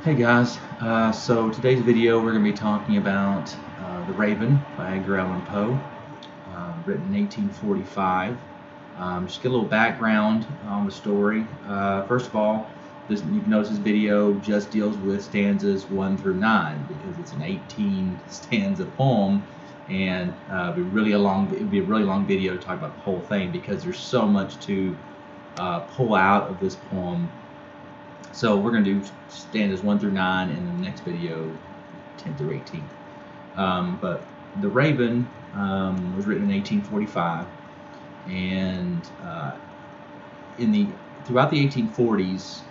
Hey guys, so today's video we're going to be talking about The Raven by Edgar Allan Poe, written in 1845. Just get a little background on the story. First of all, you can notice this video just deals with stanzas 1 through 9 because it's an 18 stanza poem, and it'd be a really long video to talk about the whole thing because there's so much to pull out of this poem. So we're going to do stanzas 1 through 9 in the next video, 10 through 18. But The Raven was written in 1845, and throughout the 1840s,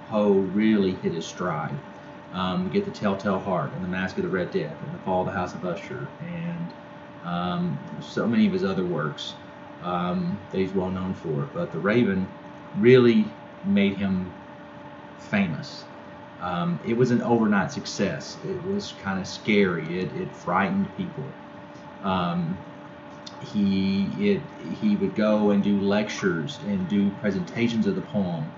Poe really hit his stride. We get The Telltale Heart and The Mask of the Red Death and The Fall of the House of Usher and so many of his other works that he's well known for. But The Raven really made him famous. It was an overnight success. It was kind of scary. It frightened people. He would go and do lectures and do presentations of the poem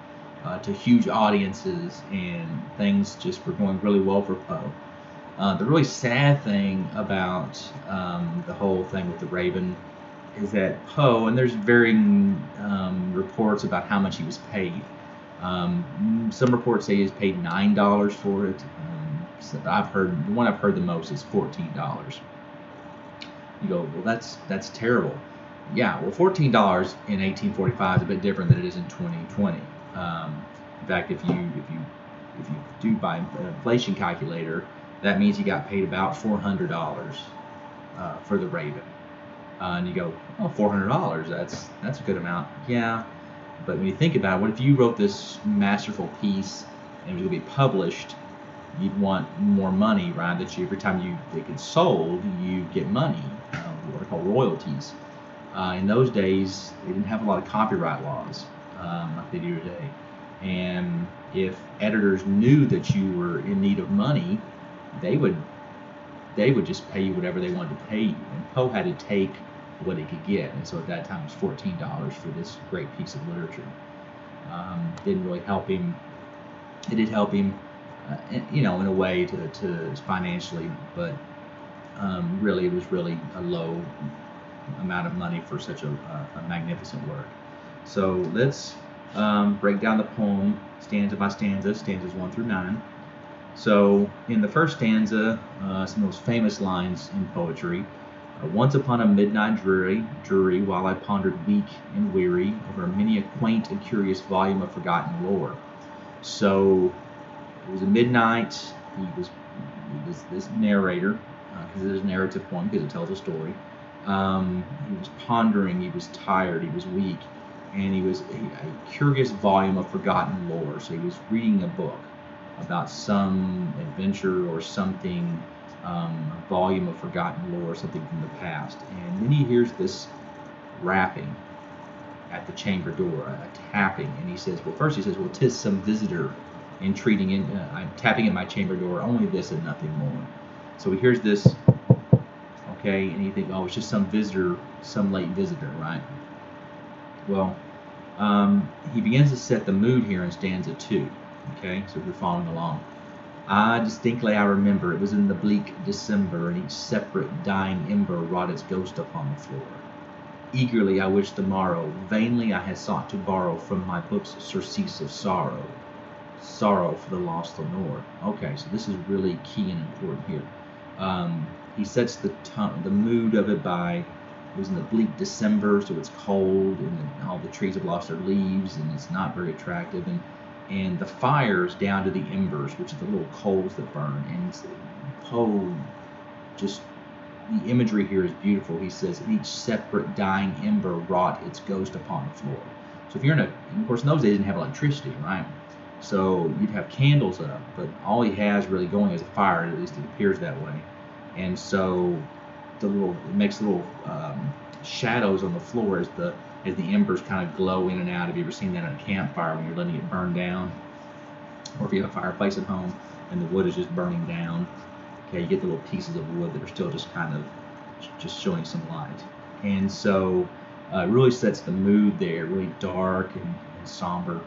to huge audiences, and things just were going really well for Poe. The really sad thing about the whole thing with The Raven is that Poe, and there's varying reports about how much he was paid. Some reports say he's paid $9 for it. So the one I've heard the most is $14. You go, well, that's terrible. Yeah, well, $14 in 1845 is a bit different than it is in 2020. In fact, if you do by an inflation calculator, that means he got paid about $400 for The Raven. And you go, oh, $400, that's a good amount. Yeah. But when you think about it, what if you wrote this masterful piece and it was going to be published? You'd want more money, right? That every time it gets sold, you get money, what are called royalties. In those days, they didn't have a lot of copyright laws like they do today. And if editors knew that you were in need of money, they would just pay you whatever they wanted to pay you. And Poe had to take what he could get, and so at that time it was $14 for this great piece of literature. Didn't really help him. It did help him, in a way to financially, but really it was really a low amount of money for such a magnificent work. So let's break down the poem stanza by stanza, stanzas 1 through 9. So in the first stanza, some of those famous lines in poetry. Once upon a midnight dreary, while I pondered weak and weary over many a quaint and curious volume of forgotten lore. So it was a midnight. He was this narrator, because it is a narrative poem, because it tells a story. He was pondering. He was tired. He was weak, and he was a curious volume of forgotten lore. So he was reading a book about some adventure or something. A volume of forgotten lore, something from the past, and then he hears this rapping at the chamber door, a tapping, and he says, well, 'tis some visitor entreating in. I'm tapping at my chamber door, only this and nothing more. So he hears this, okay, and you think, oh, it's just some visitor, some late visitor, right? Well, he begins to set the mood here in stanza 2. Okay, so if you're following along. Distinctly I remember, it was in the bleak December, and each separate dying ember wrought its ghost upon the floor. Eagerly I wished the morrow, vainly I had sought to borrow from my book's surcease of sorrow for the lost Lenore. Okay, so this is really key and important here. He sets the mood of it by, it was in the bleak December, so it's cold, and all the trees have lost their leaves, and it's not very attractive, and the fire's down to the embers, which are the little coals that burn. And Poe, just the imagery here is beautiful. He says, each separate dying ember wrought its ghost upon the floor. So if you're of course in those days they didn't have electricity, right? So you'd have candles up, but all he has really going is a fire, at least it appears that way. And so it makes little shadows on the floor as the embers kind of glow in and out. Have you ever seen that on a campfire when you're letting it burn down? Or if you have a fireplace at home and the wood is just burning down, okay, you get the little pieces of wood that are still just kind of just showing some light. And so it really sets the mood there, really dark and somber.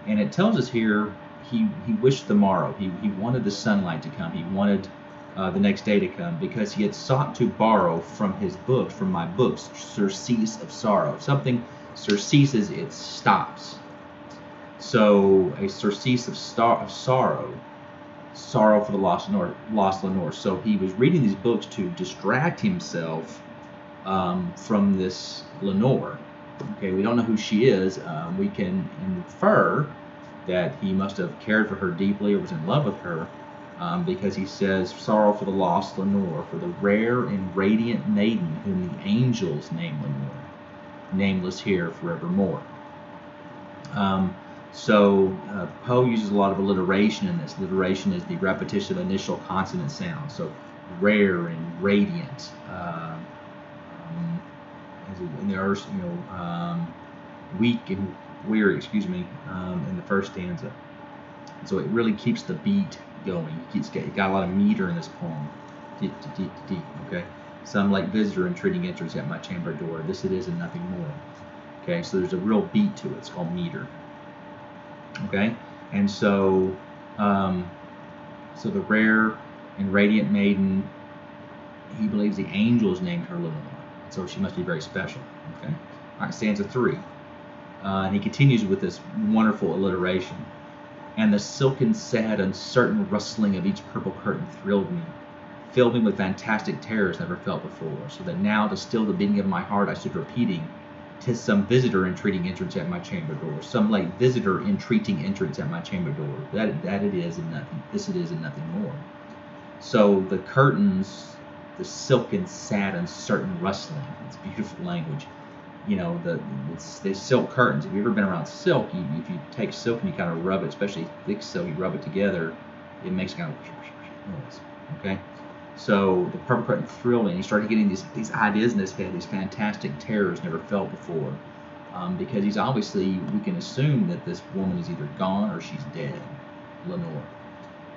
And it tells us here he wished the morrow. He wanted the sunlight to come. He wanted the next day to come, because he had sought to borrow from his books, from my books, surcease of sorrow. Something surceases, it stops. So a surcease of sorrow for the lost Lenore. So he was reading these books to distract himself from this Lenore. Okay, we don't know who she is. We can infer that he must have cared for her deeply or was in love with her, because he says, sorrow for the lost Lenore, for the rare and radiant maiden whom the angels name Lenore, nameless here forevermore. Poe uses a lot of alliteration in this. Alliteration is the repetition of initial consonant sounds. So rare and radiant. In the earth, weak and weary, in the first stanza. So it really keeps the beat going. It got a lot of meter in this poem. Okay. Some like visitor entreating entrance at my chamber door. This it is and nothing more. Okay, so there's a real beat to it. It's called meter. Okay, and so the rare and radiant maiden, he believes the angels named her Lenore, so she must be very special. Okay, all right, stanza 3, and he continues with this wonderful alliteration. And the silken, sad, uncertain rustling of each purple curtain thrilled me, filled me with fantastic terrors never felt before, so that now to still the beating of my heart I stood repeating, 'tis some visitor entreating entrance at my chamber door. Some late visitor entreating entrance at my chamber door. That it is and nothing. This it is and nothing more. So the curtains, the silken, sad, uncertain rustling. It's beautiful language. The silk curtains. If you've ever been around silk, if you take silk and you kind of rub it, especially thick silk, you rub it together, it makes kind of noise. Okay. So the purple curtain thrilled me, and he started getting these ideas in his head, these fantastic terrors never felt before, because he's obviously, we can assume that this woman is either gone or she's dead, Lenore.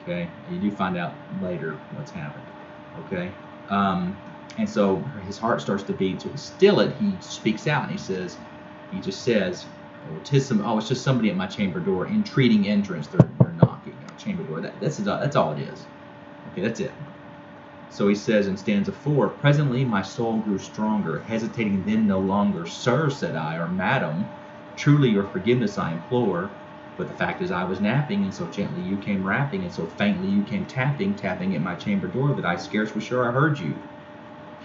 Okay, and you do find out later what's happened. Okay, and so his heart starts to beat. So to still it, he speaks out and he just says, it's just somebody at my chamber door entreating entrance. They're knocking at the chamber door. That's all it is. Okay, that's it. So he says in stanza 4, presently my soul grew stronger, hesitating then no longer. Sir, said I, or madam, truly your forgiveness I implore. But the fact is I was napping, and so gently you came rapping, and so faintly you came tapping at my chamber door, that I scarce was sure I heard you.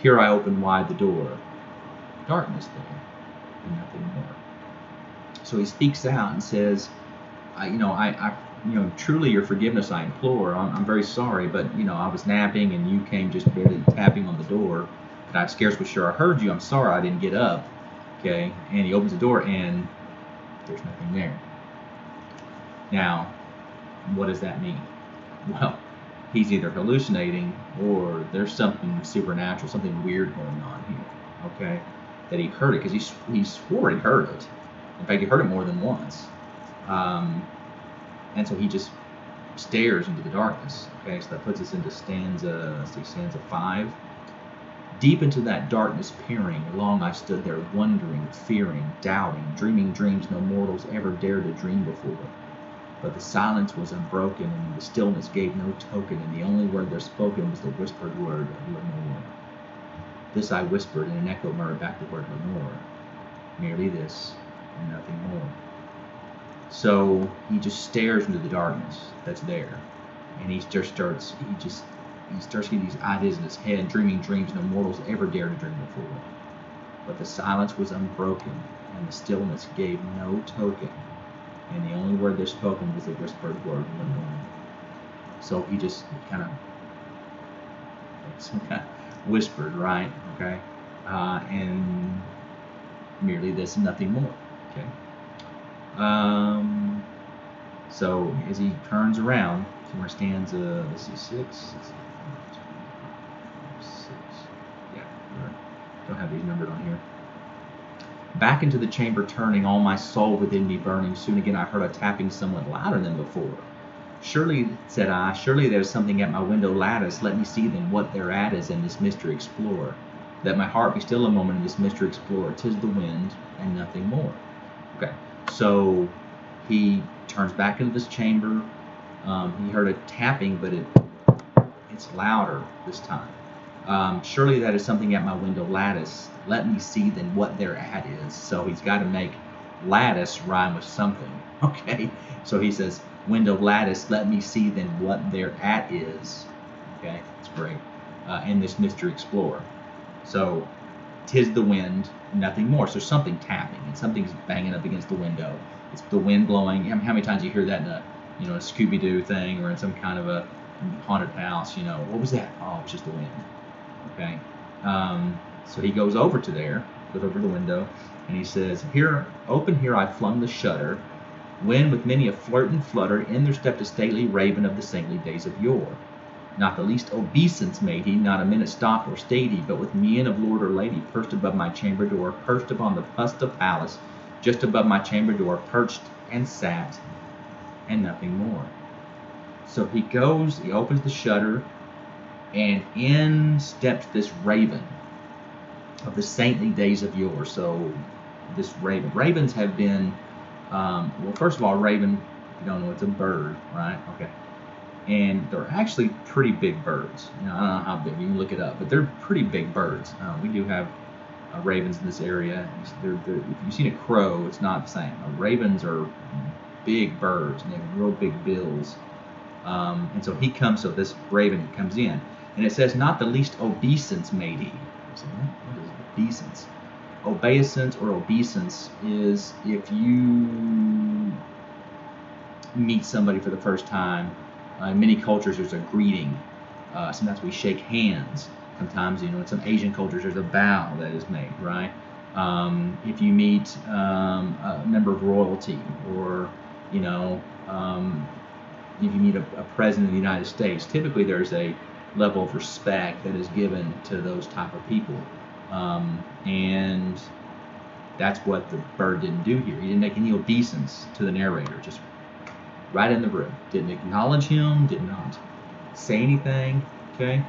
Here I opened wide the door. Darkness there, and nothing more. So he speaks out and says, truly your forgiveness I implore. I'm very sorry, but, I was napping and you came just barely tapping on the door, and I scarce was sure I heard you. I'm sorry I didn't get up. Okay, and he opens the door and there's nothing there. Now, what does that mean? Well, he's either hallucinating or there's something supernatural, something weird going on here. Okay, that he heard it, because he swore he heard it. In fact, he heard it more than once. And so he just stares into the darkness. Okay, so that puts us into stanza 5. Deep into that darkness peering, long I stood there wondering, fearing, doubting, dreaming dreams no mortals ever dared to dream before. But the silence was unbroken, and the stillness gave no token, and the only word there spoken was the whispered word of Lenore. This I whispered, and an echo murmured back the word Lenore. Merely this, and nothing more. So he just stares into the darkness that's there, and he starts getting these ideas in his head, dreaming dreams no mortals ever dared to dream before. But the silence was unbroken, and the stillness gave no token, and the only word there spoken was the whispered word Lenore. So he just kind of whispered, right? Okay, and merely this and nothing more. Okay. So as he turns around, somewhere stanza 6. Yeah, don't have these numbered on here. Back into the chamber turning, all my soul within me burning, soon again I heard a tapping somewhat louder than before. Surely, said I, surely there's something at my window lattice. Let me see then what thereat is, and this mystery explore. Let my heart be still a moment in this mystery explore. 'Tis the wind and nothing more. Okay. So he turns back into this chamber. He heard a tapping, but it's louder this time. Surely that is something at my window lattice. Let me see then what their at is. So he's got to make lattice rhyme with something. Okay, so he says, window lattice, let me see then what their at is. Okay, that's great. In this Mr. Explorer. So, 'tis the wind, nothing more. So something tapping and something's banging up against the window. It's the wind blowing. How many times you hear that in a a Scooby-Doo thing or in some kind of a haunted house? What was that? Oh, it's just the wind. Okay. So he goes over to the window, and he says, "Here, open here I flung the shutter, when with many a flirt and flutter in there stepped a stately raven of the saintly days of yore. Not the least obeisance made he, not a minute stopped or stayed he, but with mien of lord or lady perched above my chamber door, perched upon the bust of Pallas, just above my chamber door, perched and sat, and nothing more." So he opens the shutter, and in steps this raven of the saintly days of yore. So this ravens have been, well, first of all, raven, if you don't know, it's a bird, right? Okay. And they're actually pretty big birds. I don't know how big, you can look it up, but they're pretty big birds. We do have ravens in this area. If you've seen a crow, it's not the same. Ravens are big birds, and they have real big bills. And so this raven comes in, and it says, "Not the least obeisance made he." So what is obeisance? Obeisance or obeisance is if you meet somebody for the first time. In many cultures, there's a greeting. Sometimes we shake hands. Sometimes, in some Asian cultures, there's a bow that is made, right? If you meet a member of royalty, or if you meet a president of the United States, typically there's a level of respect that is given to those type of people, and that's what the bird didn't do here. He didn't make any obeisance to the narrator, just right in the room. Didn't acknowledge him, did not say anything, okay?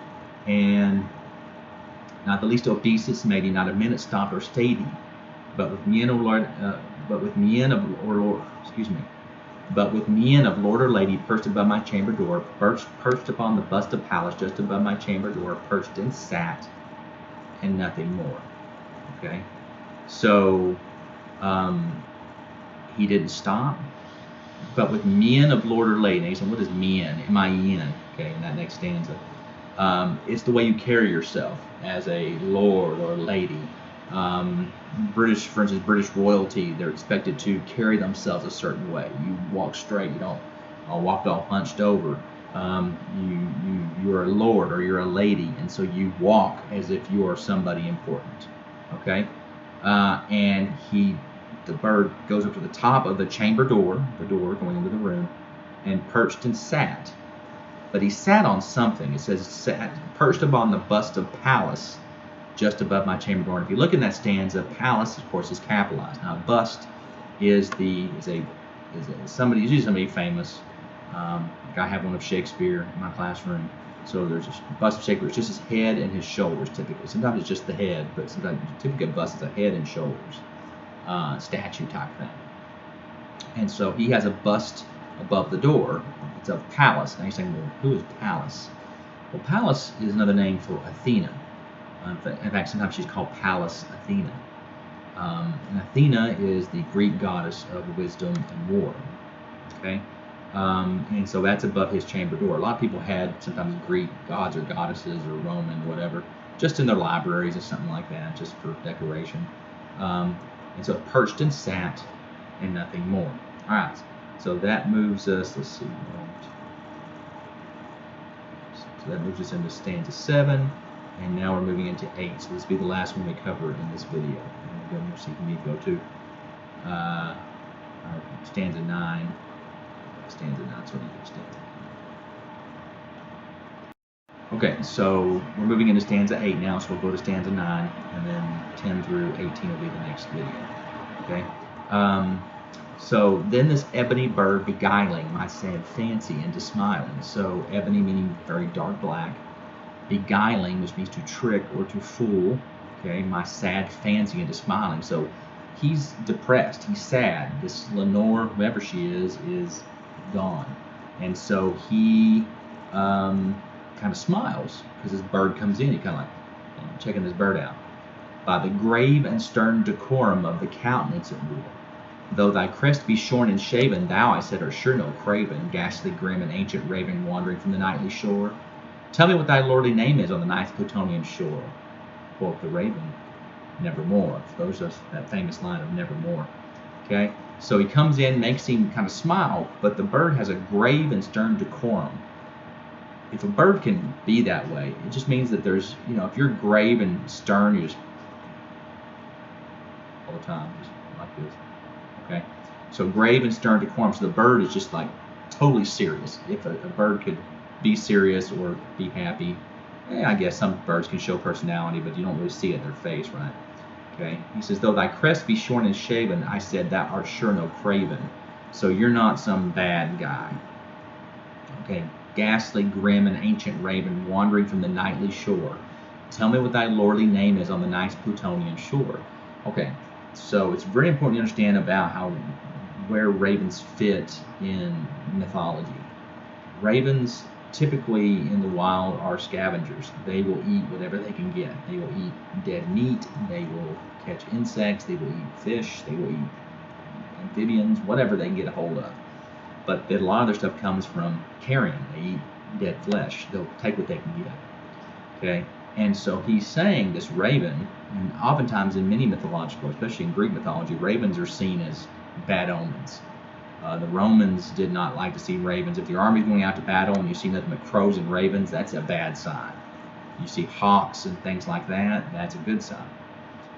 And not the least obeisance made he, not a minute stopped or stayed he, but with mien of lord or lady perched above my chamber door, perched upon the bust of Pallas just above my chamber door, perched and sat, and nothing more. Okay? So he didn't stop, but with mien of lord or lady. And what is mien? M-I-E-N. Okay, in that next stanza. It's the way you carry yourself as a lord or lady. For instance, British royalty, they're expected to carry themselves a certain way. You walk straight. You don't walk all hunched over. You're a lord or you're a lady, and so you walk as if you are somebody important. Okay, and the bird goes up to the top of the chamber door, the door going into the room, and perched and sat. But he sat on something. It says sat, perched upon the bust of Pallas, just above my chamber door. And if you look in that stanza, Pallas, of course, is capitalized. Now, bust is usually somebody famous. Like I have one of Shakespeare in my classroom. So there's a bust of Shakespeare. It's just his head and his shoulders, typically. Sometimes it's just the head, but sometimes typically a bust is a head and shoulders. Statue type thing. And so he has a bust above the door. It's of Pallas. Now you're saying, well, who is Pallas? Well, Pallas is another name for Athena. In fact, sometimes she's called Pallas Athena. And Athena is the Greek goddess of wisdom and war. Okay? And so that's above his chamber door. A lot of people had sometimes Greek gods or goddesses or Roman, whatever, just in their libraries or something like that, just for decoration. And so it perched and sat, and nothing more. All right, so that moves us, let's see. So that moves us into stanza 7, and now we're moving into 8. So this will be the last one we cover in this video. And we'll go, so you can go to stanza 9. Stanza 9, so you stanza. Okay, so we're moving into stanza 8 now, so we'll go to stanza 9, and then 10 through 18 will be the next video. Okay? So then this ebony bird beguiling my sad fancy into smiling. So ebony meaning very dark black. Beguiling, which means to trick or to fool. Okay, my sad fancy into smiling. So he's depressed. He's sad. This Lenore, whoever she is gone. And so he kind of smiles because his bird comes in. He kind of like checking his bird out. By the grave and stern decorum of the countenance it wore. Though thy crest be shorn and shaven, thou, I said, art sure no craven, ghastly grim and ancient raven wandering from the nightly shore. Tell me what thy lordly name is on the nice Plutonian shore. Quoth the raven, nevermore. So there's that famous line of nevermore. Okay, so he comes in, makes him kind of smile, but the bird has a grave and stern decorum. If a bird can be that way, it just means that there's, if you're grave and stern, you're just all the time, just like this. Okay, so grave and stern decorum. So the bird is just like totally serious. If a bird could be serious or be happy, I guess some birds can show personality, but you don't really see it in their face, right? Okay, he says, though thy crest be shorn and shaven, I said, thou art sure no craven. So you're not some bad guy. Okay, ghastly, grim, and ancient raven wandering from the nightly shore. Tell me what thy lordly name is on the nice Plutonian shore. Okay, so it's very important to understand about where ravens fit in mythology. Ravens typically in the wild are scavengers. They will eat whatever they can get. They will eat dead meat. They will catch insects. They will eat fish. They will eat amphibians, whatever they can get a hold of. But a lot of their stuff comes from carrion. They eat dead flesh. They'll take what they can get. Okay, and so he's saying this raven, and oftentimes in many mythological, especially in Greek mythology, ravens are seen as bad omens. The Romans did not like to see ravens. If the army's going out to battle and you see nothing but crows and ravens, that's a bad sign. You see hawks and things like that, that's a good sign.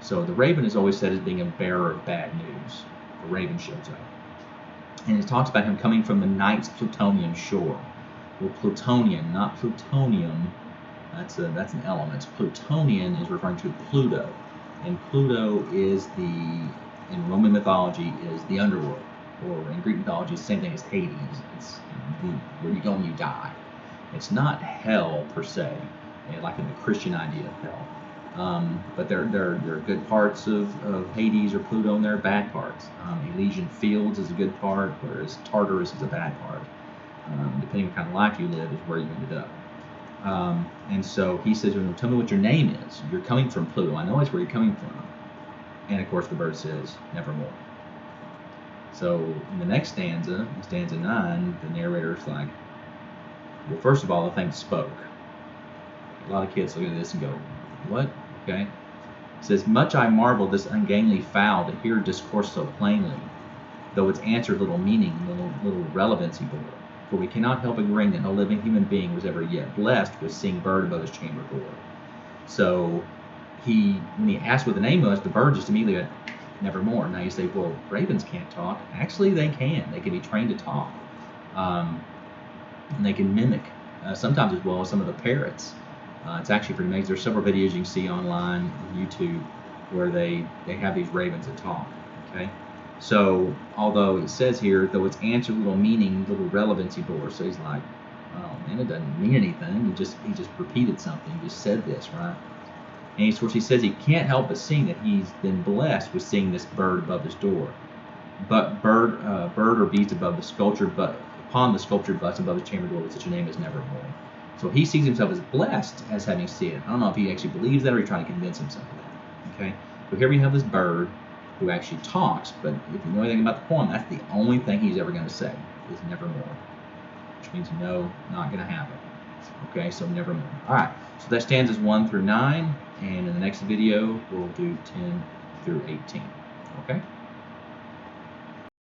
So the raven is always said as being a bearer of bad news. The raven shows up. And it talks about him coming from the night's Plutonian shore. Well, Plutonian, not plutonium, that's an element. Plutonian is referring to Pluto. And Pluto is in Roman mythology, is the underworld. Or in Greek mythology, it's the same thing as Hades. It's where you go when you die. It's not hell per se, like in the Christian idea of hell. But there are good parts of Hades or Pluto, and there are bad parts. Elysian Fields is a good part, whereas Tartarus is a bad part. Depending on what kind of life you live is where you ended up. And so he says, tell me what your name is. You're coming from Pluto. I know it's where you're coming from. And of course the bird says, nevermore. So in the next stanza, in stanza 9, the narrator's like, well, first of all, the thing spoke. A lot of kids look at this and go, what? Okay. It says, much I marvel this ungainly fowl to hear discourse so plainly, though its answer little meaning, little relevancy bore. For we cannot help agreeing that no living human being was ever yet blessed with seeing bird above his chamber door. So when he asked what the name was, the bird just immediately went, nevermore. Now you say, well, ravens can't talk. Actually, they can. They can be trained to talk. And they can mimic, sometimes as well as some of the parrots. It's actually pretty amazing. There's several videos you can see online on YouTube where they have these ravens that talk. Okay. So, although it says here, though its answer little meaning, little relevancy bore. So he's like, oh man, it doesn't mean anything. He just repeated something. He just said this, right? And of course he says he can't help but seeing that he's been blessed with seeing this bird above his door. But bird or beast above the sculptured, but upon the sculptured bust above his chamber door with such a name as nevermore. So he sees himself as blessed as having seen it. I don't know if he actually believes that or he's trying to convince himself of that. Okay. So here we have this bird who actually talks, but if you know anything about the poem, that's the only thing he's ever going to say is nevermore, which means no, not going to happen. Okay, so nevermore. All right, so that stanzas 1 through 9, and in the next video we'll do 10 through 18. Okay.